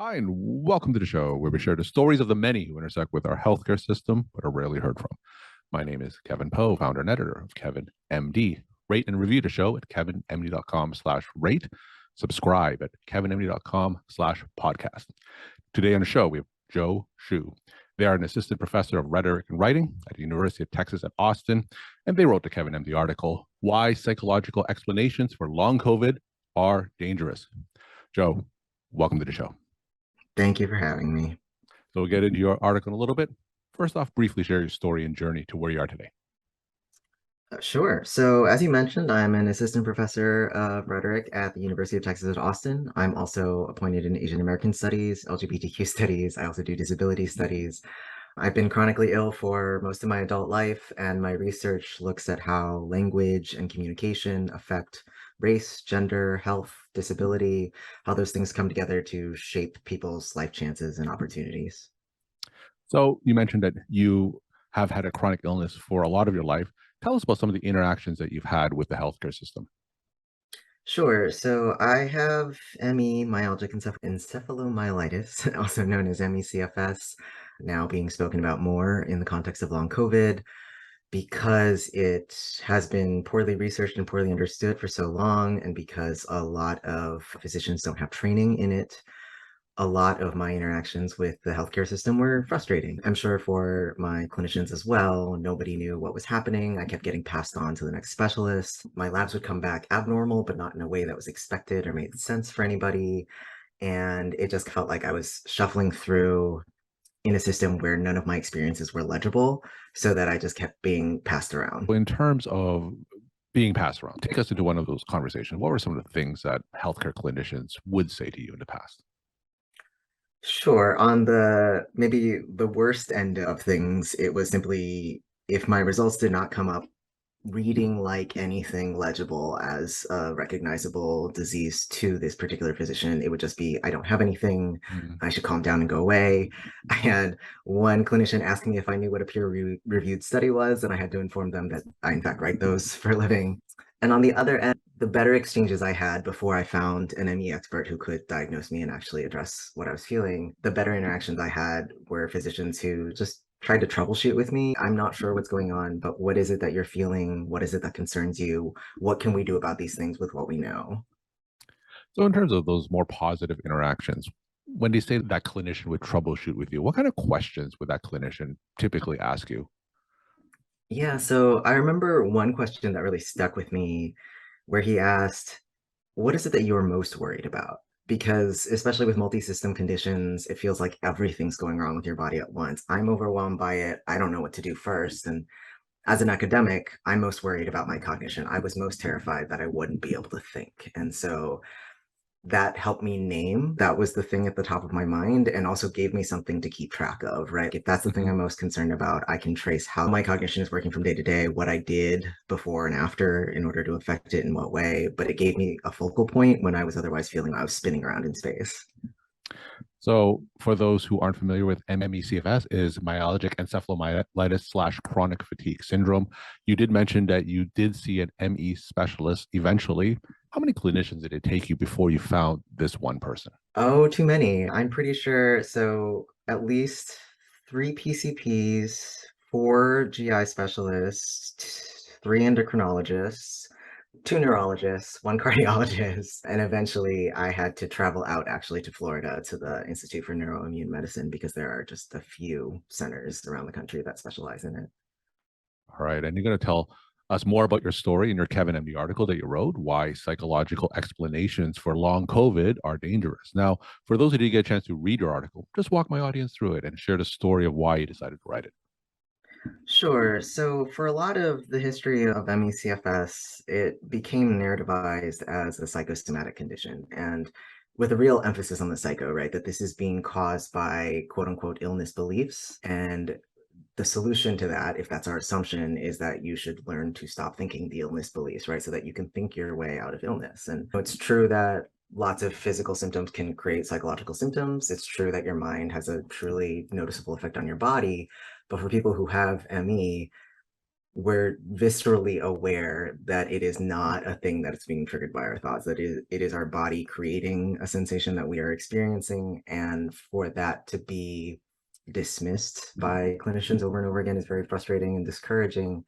Hi, and welcome to the show where we share the stories of the many who intersect with our healthcare system but are rarely heard from. My name is Kevin Poe, founder and editor of Kevin MD. Rate and review the show at kevinmd.com/rate. Subscribe at kevinmd.com/podcast. Today on the show, we have Joe Shu. They are an assistant professor of rhetoric and writing at the University of Texas at Austin, and they wrote the Kevin MD article, Why Psychological Explanations for Long COVID Are Dangerous. Joe, welcome to the show. Thank you for having me. So we'll get into your article in a little bit. First off, briefly share your story and journey to where you are today. Sure. So as you mentioned, I'm an assistant professor of rhetoric at the University of Texas at Austin. I'm also appointed in Asian American studies, LGBTQ studies. I also do disability studies. I've been chronically ill for most of my adult life, and my research looks at how language and communication affect race, gender, health, disability, how those things come together to shape people's life chances and opportunities. So you mentioned that you have had a chronic illness for a lot of your life. Tell us about some of the interactions that you've had with the healthcare system. Sure. So I have ME, myalgic encephalomyelitis, also known as ME/CFS, now being spoken about more in the context of long COVID because it has been poorly researched and poorly understood for so long, and because a lot of physicians don't have training in it. A lot of my interactions with the healthcare system were frustrating. I'm sure for my clinicians as well, nobody knew what was happening. I kept getting passed on to the next specialist. My labs would come back abnormal, but not in a way that was expected or made sense for anybody. And it just felt like I was shuffling through in a system where none of my experiences were legible, so that I just kept being passed around. In terms of being passed around, take us into one of those conversations. What were some of the things that healthcare clinicians would say to you in the past? Sure. On the maybe the worst end of things, it was simply if my results did not come up reading like anything legible as a recognizable disease to this particular physician, it would just be, I don't have anything. Mm. I should calm down and go away. I had one clinician asking me if I knew what a peer-reviewed study was, and I had to inform them that I, in fact, write those for a living. And on the other end, the better exchanges I had before I found an ME expert who could diagnose me and actually address what I was feeling, the better interactions I had were physicians who just tried to troubleshoot with me. I'm not sure what's going on, but what is it that you're feeling? What is it that concerns you? What can we do about these things with what we know? So in terms of those more positive interactions, when they say that clinician would troubleshoot with you, what kind of questions would that clinician typically ask you? Yeah, so I remember one question that really stuck with me where he asked, what is it that you're most worried about? Because especially with multi-system conditions, it feels like everything's going wrong with your body at once. I'm overwhelmed by it. I don't know what to do first. And as an academic, I'm most worried about my cognition. I was most terrified that I wouldn't be able to think. And so that helped me name that was the thing at the top of my mind, and also gave me something to keep track of, right? If that's the thing Mhm. I'm most concerned about, I can trace how my cognition is working from day to day, what I did before and after in order to affect it in what way. But it gave me a focal point when I was otherwise feeling I was spinning around in space. So, for those who aren't familiar with ME/CFS, is myalgic encephalomyelitis slash chronic fatigue syndrome. You did mention that you did see an ME specialist eventually. How many clinicians did it take you before you found this one person? Oh, too many. I'm pretty sure. So at least three PCPs, four GI specialists, three endocrinologists, two neurologists, one cardiologist, and eventually I had to travel out actually to Florida to the Institute for Neuro-Immune Medicine because there are just a few centers around the country that specialize in it. All right. And you're going to tell us more about your story in your Kevin MD article that you wrote, Why Psychological Explanations for Long COVID Are Dangerous. Now, for those who didn't get a chance to read your article, just walk my audience through it and share the story of why you decided to write it. Sure. So for a lot of the history of ME/CFS, it became narrativized as a psychosomatic condition, and with a real emphasis on the psycho, right? That this is being caused by quote unquote illness beliefs. And the solution to that, if that's our assumption, is that you should learn to stop thinking the illness beliefs, right? So that you can think your way out of illness. And it's true that lots of physical symptoms can create psychological symptoms. It's true that your mind has a truly noticeable effect on your body. But for people who have ME, we're viscerally aware that it is not a thing that is being triggered by our thoughts, that it is our body creating a sensation that we are experiencing. And for that to be dismissed by clinicians over and over again is very frustrating and discouraging.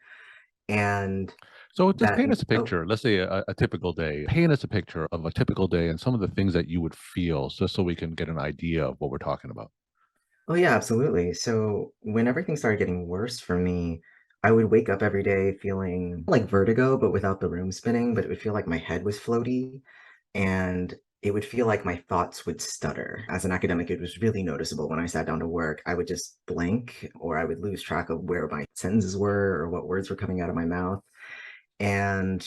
And So just that, paint us a oh, picture. Let's say a typical day. Paint us a picture of a typical day and some of the things that you would feel, just so we can get an idea of what we're talking about. oh yeah, absolutely. So when everything started getting worse for me, I would wake up every day feeling like vertigo, but without the room spinning, but it would feel like my head was floaty, and it would feel like my thoughts would stutter. As an academic, it was really noticeable when I sat down to work. I would just blank, or I would lose track of where my sentences were or what words were coming out of my mouth. And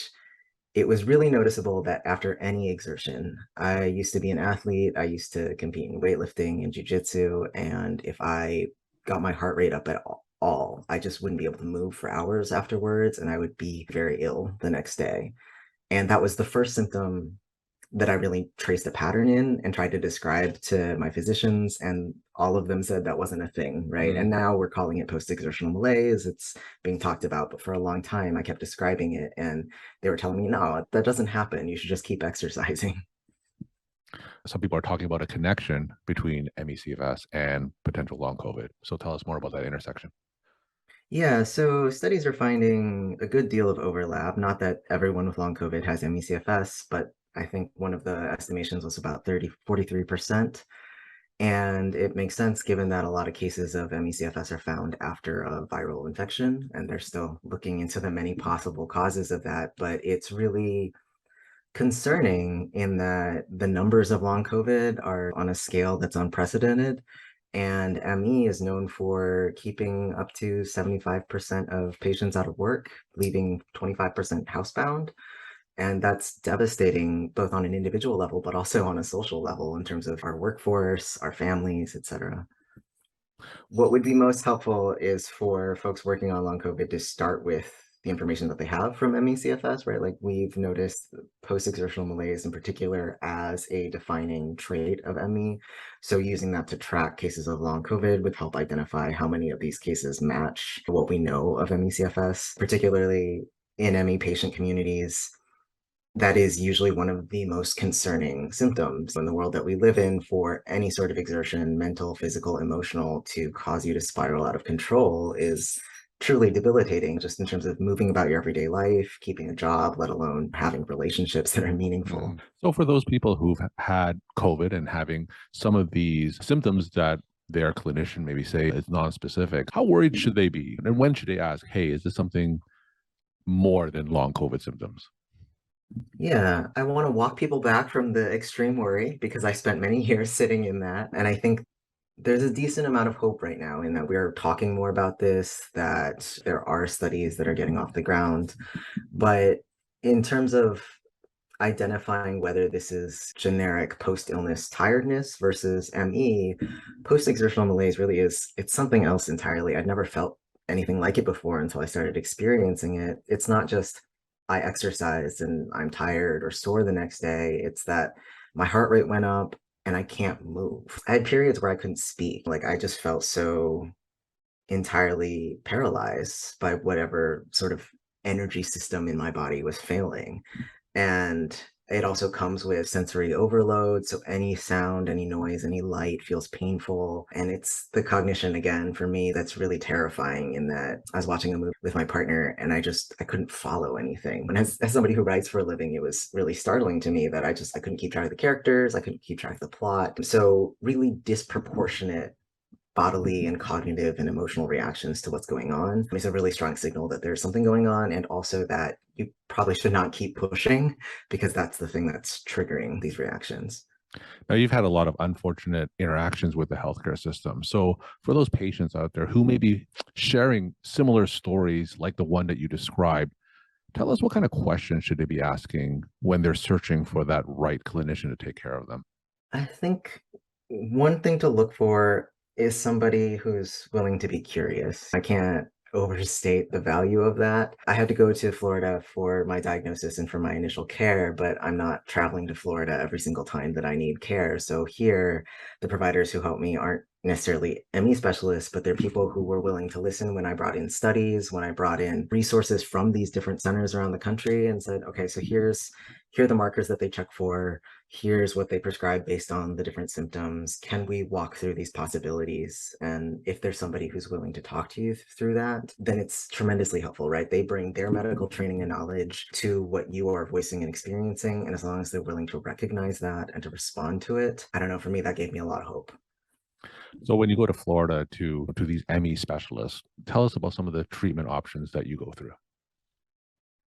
it was really noticeable that after any exertion, I used to be an athlete. I used to compete in weightlifting and jujitsu. And if I got my heart rate up at all, I just wouldn't be able to move for hours afterwards. And I would be very ill the next day. And that was the first symptom that I really traced a pattern in and tried to describe to my physicians, and all of them said that wasn't a thing, right? Mm. And now we're calling it post-exertional malaise. It's being talked about, but for a long time I kept describing it, and they were telling me, no, that doesn't happen. You should just keep exercising. Some people are talking about a connection between ME/CFS and potential long COVID. So tell us more about that intersection. Yeah, so studies are finding a good deal of overlap. Not that everyone with long COVID has ME/CFS, but I think one of the estimations was about 43%. And it makes sense given that a lot of cases of ME/CFS are found after a viral infection, and they're still looking into the many possible causes of that. But it's really concerning in that the numbers of long COVID are on a scale that's unprecedented. And ME is known for keeping up to 75% of patients out of work, leaving 25% housebound. And that's devastating both on an individual level, but also on a social level in terms of our workforce, our families, et cetera. What would be most helpful is for folks working on long COVID to start with the information that they have from ME/CFS, right? Like we've noticed post-exertional malaise in particular as a defining trait of ME. So using that to track cases of long COVID would help identify how many of these cases match what we know of ME/CFS, particularly in ME patient communities. That is usually one of the most concerning symptoms in the world that we live in, for any sort of exertion, mental, physical, emotional, to cause you to spiral out of control is truly debilitating, just in terms of moving about your everyday life, keeping a job, let alone having relationships that are meaningful. So for those people who've had COVID and having some of these symptoms that their clinician maybe say is non-specific, how worried should they be? And when should they ask, hey, is this something more than long COVID symptoms? Yeah, I want to walk people back from the extreme worry because I spent many years sitting in that. And I think there's a decent amount of hope right now in that we're talking more about this, that there are studies that are getting off the ground. But in terms of identifying whether this is generic post-illness tiredness versus ME, post-exertional malaise really is, it's something else entirely. I'd never felt anything like it before until I started experiencing it. It's not just I exercised and I'm tired or sore the next day. It's that my heart rate went up and I can't move. I had periods where I couldn't speak. Like I just felt so entirely paralyzed by whatever sort of energy system in my body was failing. And it also comes with sensory overload. So any sound, any noise, any light feels painful. And it's the cognition again for me that's really terrifying, in that I was watching a movie with my partner and I couldn't follow anything. And as somebody who writes for a living, it was really startling to me that I couldn't keep track of the characters. I couldn't keep track of the plot. So really disproportionate bodily and cognitive and emotional reactions to what's going on. It's a really strong signal that there's something going on, and also that you probably should not keep pushing because that's the thing that's triggering these reactions. Now, you've had a lot of unfortunate interactions with the healthcare system. So, for those patients out there who may be sharing similar stories like the one that you described, tell us what kind of questions should they be asking when they're searching for that right clinician to take care of them? I think one thing to look for is somebody who's willing to be curious. I can't overstate the value of that. I had to go to Florida for my diagnosis and for my initial care, but I'm not traveling to Florida every single time that I need care. So here, the providers who help me aren't necessarily ME specialists, but they're people who were willing to listen when I brought in studies, when I brought in resources from these different centers around the country and said, okay, so here are the markers that they check for. Here's what they prescribe based on the different symptoms. Can we walk through these possibilities? And if there's somebody who's willing to talk to you through that, then it's tremendously helpful, right? They bring their medical training and knowledge to what you are voicing and experiencing. And as long as they're willing to recognize that and to respond to it, I don't know, for me, that gave me a lot of hope. So when you go to Florida to these ME specialists, tell us about some of the treatment options that you go through.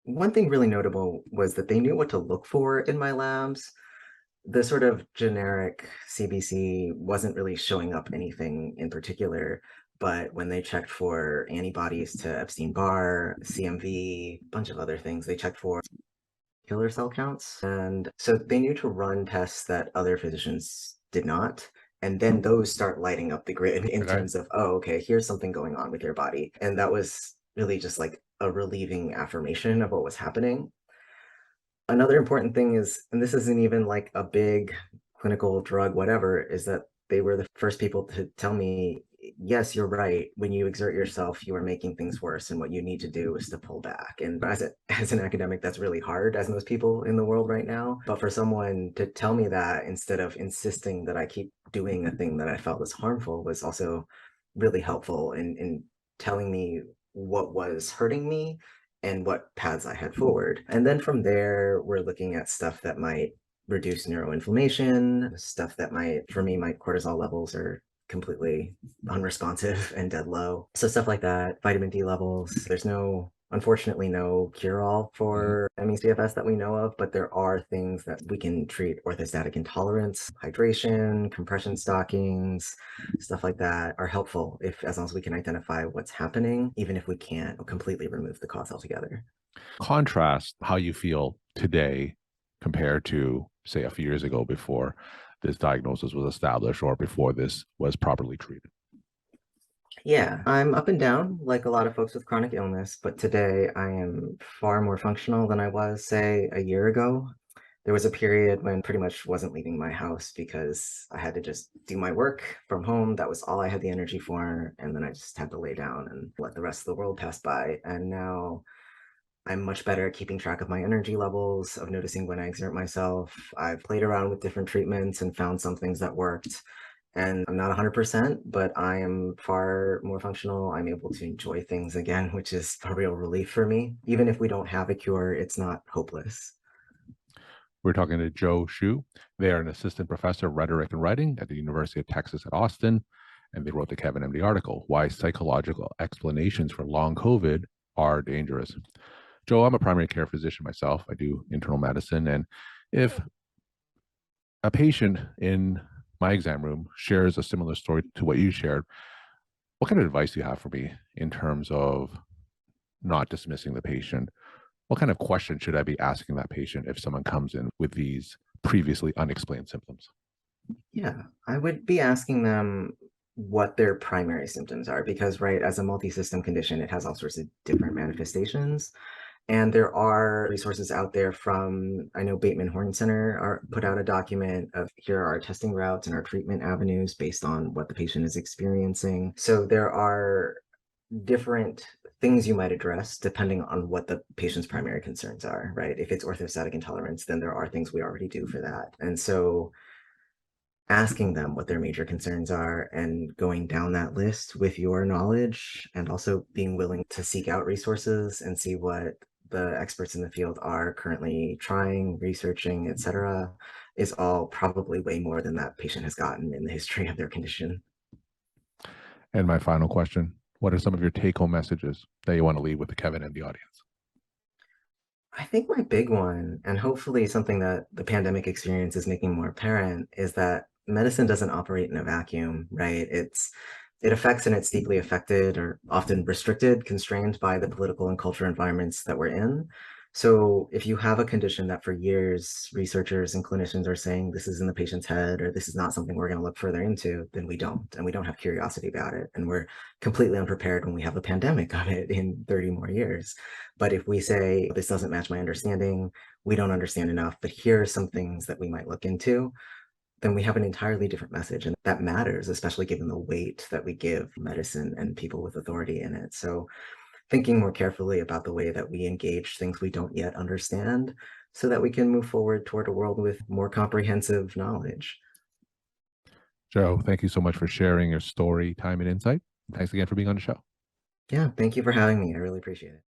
One thing really notable was that they knew what to look for in my labs. The sort of generic CBC wasn't really showing up anything in particular, but when they checked for antibodies to Epstein-Barr, CMV, a bunch of other things, they checked for killer cell counts. And so they knew to run tests that other physicians did not. And then those start lighting up the grid in Okay. terms of, oh, okay, here's something going on with your body. And that was really just like a relieving affirmation of what was happening. Another important thing is, and this isn't even like a big clinical drug, whatever, is that they were the first people to tell me, yes, you're right. When you exert yourself, you are making things worse. And what you need to do is to pull back. And as an academic, that's really hard, as most people in the world right now. But for someone to tell me that instead of insisting that I keep doing a thing that I felt was harmful was also really helpful in telling me what was hurting me and what paths I had forward. And then from there, we're looking at stuff that might reduce neuroinflammation, stuff that might, for me, my cortisol levels are completely unresponsive and dead low. So stuff like that, vitamin D levels. There's unfortunately, no cure-all for ME/CFS that we know of, but there are things that we can treat: orthostatic intolerance, hydration, compression stockings, stuff like that are helpful as long as we can identify what's happening, even if we can't completely remove the cause altogether. Contrast how you feel today compared to, say, a few years ago before this diagnosis was established or before this was properly treated. Yeah, I'm up and down like a lot of folks with chronic illness, but today I am far more functional than I was, say, a year ago. There was a period when pretty much wasn't leaving my house because I had to just do my work from home. That was all I had the energy for. And then I just had to lay down and let the rest of the world pass by. And now I'm much better at keeping track of my energy levels, of noticing when I exert myself. I've played around with different treatments and found some things that worked. And I'm not 100%, but I am far more functional. I'm able to enjoy things again, which is a real relief for me. Even if we don't have a cure, it's not hopeless. We're talking to Joe Shu. They are an assistant professor of rhetoric and writing at the University of Texas at Austin, and they wrote the Kevin MD article, Why Psychological Explanations for Long COVID Are Dangerous. Joe, I'm a primary care physician myself. I do internal medicine. And if a patient in my exam room shares a similar story to what you shared, what kind of advice do you have for me in terms of not dismissing the patient? What kind of question should I be asking that patient if someone comes in with these previously unexplained symptoms? Yeah, I would be asking them what their primary symptoms are because, right, as a multi-system condition, it has all sorts of different manifestations. And there are resources out there from, I know Bateman Horn Center put out a document of here are our testing routes and our treatment avenues based on what the patient is experiencing. So there are different things you might address depending on what the patient's primary concerns are, right? If it's orthostatic intolerance, then there are things we already do for that. And so asking them what their major concerns are and going down that list with your knowledge and also being willing to seek out resources and see what the experts in the field are currently trying, researching, etc., is all probably way more than that patient has gotten in the history of their condition. And my final question, what are some of your take-home messages that you want to leave with the Kevin and the audience? I think my big one, and hopefully something that the pandemic experience is making more apparent, is that medicine doesn't operate in a vacuum, right? It affects and it's deeply affected or often restricted, constrained by the political and cultural environments that we're in. So if you have a condition that for years researchers and clinicians are saying this is in the patient's head or this is not something we're going to look further into, then we don't, and we don't have curiosity about it. And we're completely unprepared when we have a pandemic of it in 30 more years. But if we say this doesn't match my understanding, we don't understand enough, but here are some things that we might look into, then we have an entirely different message. And that matters, especially given the weight that we give medicine and people with authority in it. So thinking more carefully about the way that we engage things we don't yet understand so that we can move forward toward a world with more comprehensive knowledge. Joe, thank you so much for sharing your story, time, and insight. Thanks again for being on the show. Yeah, thank you for having me. I really appreciate it.